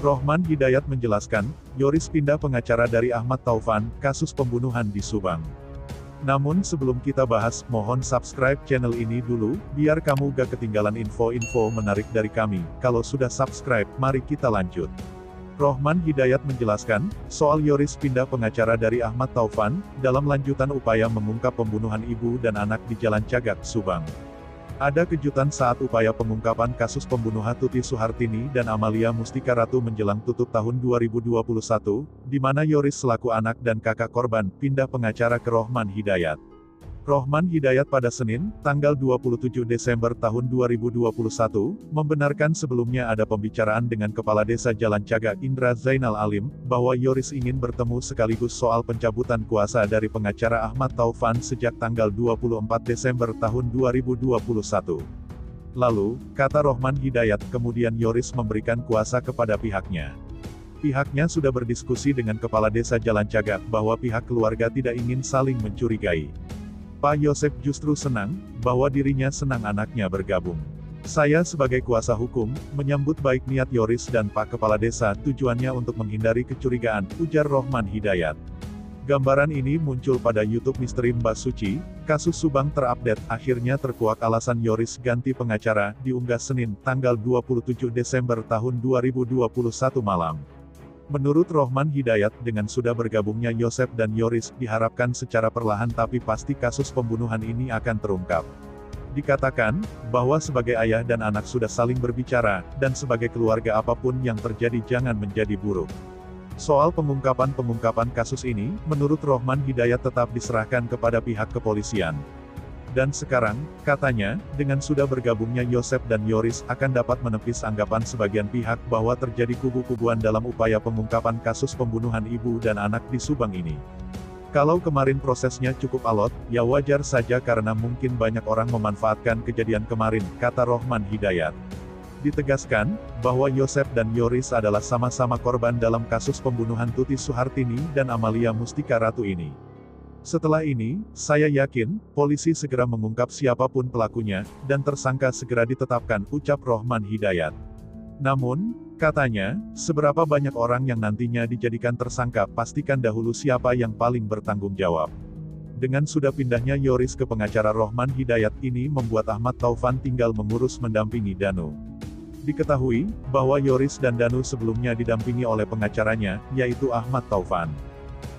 Rohman Hidayat menjelaskan, Yoris pindah pengacara dari Ahmad Taufan, kasus pembunuhan di Subang. Namun sebelum kita bahas, mohon subscribe channel ini dulu, biar kamu gak ketinggalan info-info menarik dari kami. Kalau sudah subscribe, mari kita lanjut. Rohman Hidayat menjelaskan, soal Yoris pindah pengacara dari Ahmad Taufan, dalam lanjutan upaya mengungkap pembunuhan ibu dan anak di Jalan Cagak, Subang. Ada kejutan saat upaya pengungkapan kasus pembunuhan Tuti Suhartini dan Amalia Mustika Ratu menjelang tutup tahun 2021, di mana Yoris selaku anak dan kakak korban, pindah pengacara ke Rohman Hidayat. Rohman Hidayat pada Senin, tanggal 27 Desember tahun 2021, membenarkan sebelumnya ada pembicaraan dengan Kepala Desa Jalan Cagak Indra Zainal Alim, bahwa Yoris ingin bertemu sekaligus soal pencabutan kuasa dari pengacara Ahmad Taufan sejak tanggal 24 Desember tahun 2021. Lalu, kata Rohman Hidayat, kemudian Yoris memberikan kuasa kepada pihaknya. Pihaknya sudah berdiskusi dengan Kepala Desa Jalan Cagak bahwa pihak keluarga tidak ingin saling mencurigai. Pak Yosep justru senang, bahwa dirinya senang anaknya bergabung. Saya sebagai kuasa hukum, menyambut baik niat Yoris dan Pak Kepala Desa, tujuannya untuk menghindari kecurigaan, ujar Rohman Hidayat. Gambaran ini muncul pada YouTube Misteri Mbak Suci, kasus Subang terupdate, akhirnya terkuak alasan Yoris ganti pengacara, diunggah Senin, tanggal 27 Desember tahun 2021 malam. Menurut Rohman Hidayat, dengan sudah bergabungnya Yosep dan Yoris, diharapkan secara perlahan tapi pasti kasus pembunuhan ini akan terungkap. Dikatakan, bahwa sebagai ayah dan anak sudah saling berbicara, dan sebagai keluarga apapun yang terjadi jangan menjadi buruk. Soal pengungkapan kasus ini, menurut Rohman Hidayat tetap diserahkan kepada pihak kepolisian. Dan sekarang, katanya, dengan sudah bergabungnya Yosep dan Yoris, akan dapat menepis anggapan sebagian pihak bahwa terjadi kubu-kubuan dalam upaya pengungkapan kasus pembunuhan ibu dan anak di Subang ini. Kalau kemarin prosesnya cukup alot, ya wajar saja karena mungkin banyak orang memanfaatkan kejadian kemarin, kata Rohman Hidayat. Ditegaskan, bahwa Yosep dan Yoris adalah sama-sama korban dalam kasus pembunuhan Tuti Suhartini dan Amalia Mustika Ratu ini. Setelah ini, saya yakin, polisi segera mengungkap siapapun pelakunya, dan tersangka segera ditetapkan, ucap Rohman Hidayat. Namun, katanya, seberapa banyak orang yang nantinya dijadikan tersangka, pastikan dahulu siapa yang paling bertanggung jawab. Dengan sudah pindahnya Yoris ke pengacara Rohman Hidayat ini membuat Ahmad Taufan tinggal mengurus mendampingi Danu. Diketahui, bahwa Yoris dan Danu sebelumnya didampingi oleh pengacaranya, yaitu Ahmad Taufan.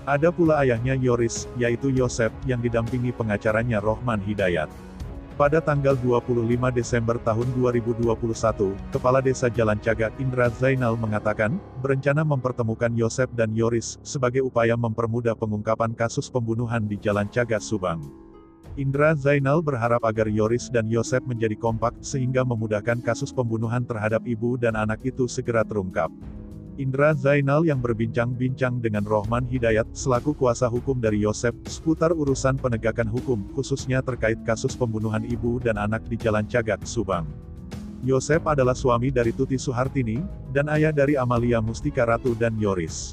Ada pula ayahnya Yoris, yaitu Yosep, yang didampingi pengacaranya Rohman Hidayat. Pada tanggal 25 Desember tahun 2021, Kepala Desa Jalan Cagak Indra Zainal mengatakan, berencana mempertemukan Yosep dan Yoris, sebagai upaya mempermudah pengungkapan kasus pembunuhan di Jalan Cagak Subang. Indra Zainal berharap agar Yoris dan Yosep menjadi kompak, sehingga memudahkan kasus pembunuhan terhadap ibu dan anak itu segera terungkap. Indra Zainal yang berbincang-bincang dengan Rohman Hidayat, selaku kuasa hukum dari Yosep, seputar urusan penegakan hukum, khususnya terkait kasus pembunuhan ibu dan anak di Jalan Cagak, Subang. Yosep adalah suami dari Tuti Suhartini, dan ayah dari Amalia Mustika Ratu dan Yoris.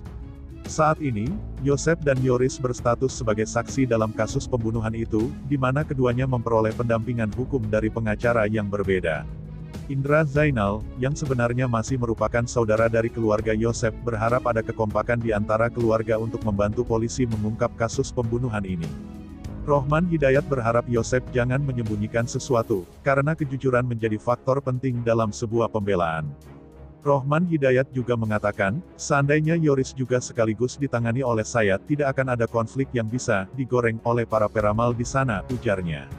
Saat ini, Yosep dan Yoris berstatus sebagai saksi dalam kasus pembunuhan itu, di mana keduanya memperoleh pendampingan hukum dari pengacara yang berbeda. Indra Zainal, yang sebenarnya masih merupakan saudara dari keluarga Yosep, berharap ada kekompakan di antara keluarga untuk membantu polisi mengungkap kasus pembunuhan ini. Rohman Hidayat berharap Yosep jangan menyembunyikan sesuatu, karena kejujuran menjadi faktor penting dalam sebuah pembelaan. Rohman Hidayat juga mengatakan, seandainya Yoris juga sekaligus ditangani oleh saya, tidak akan ada konflik yang bisa digoreng oleh para peramal di sana, ujarnya.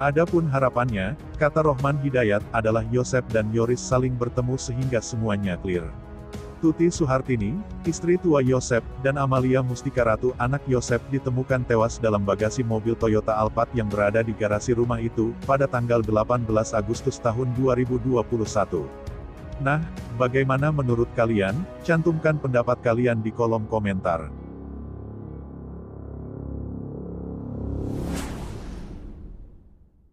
Adapun harapannya, kata Rohman Hidayat, adalah Yosep dan Yoris saling bertemu sehingga semuanya clear. Tuti Suhartini, istri tua Yosep, dan Amalia Mustika Ratu, anak Yosep, ditemukan tewas dalam bagasi mobil Toyota Alphard yang berada di garasi rumah itu, pada tanggal 18 Agustus tahun 2021. Nah, bagaimana menurut kalian? Cantumkan pendapat kalian di kolom komentar.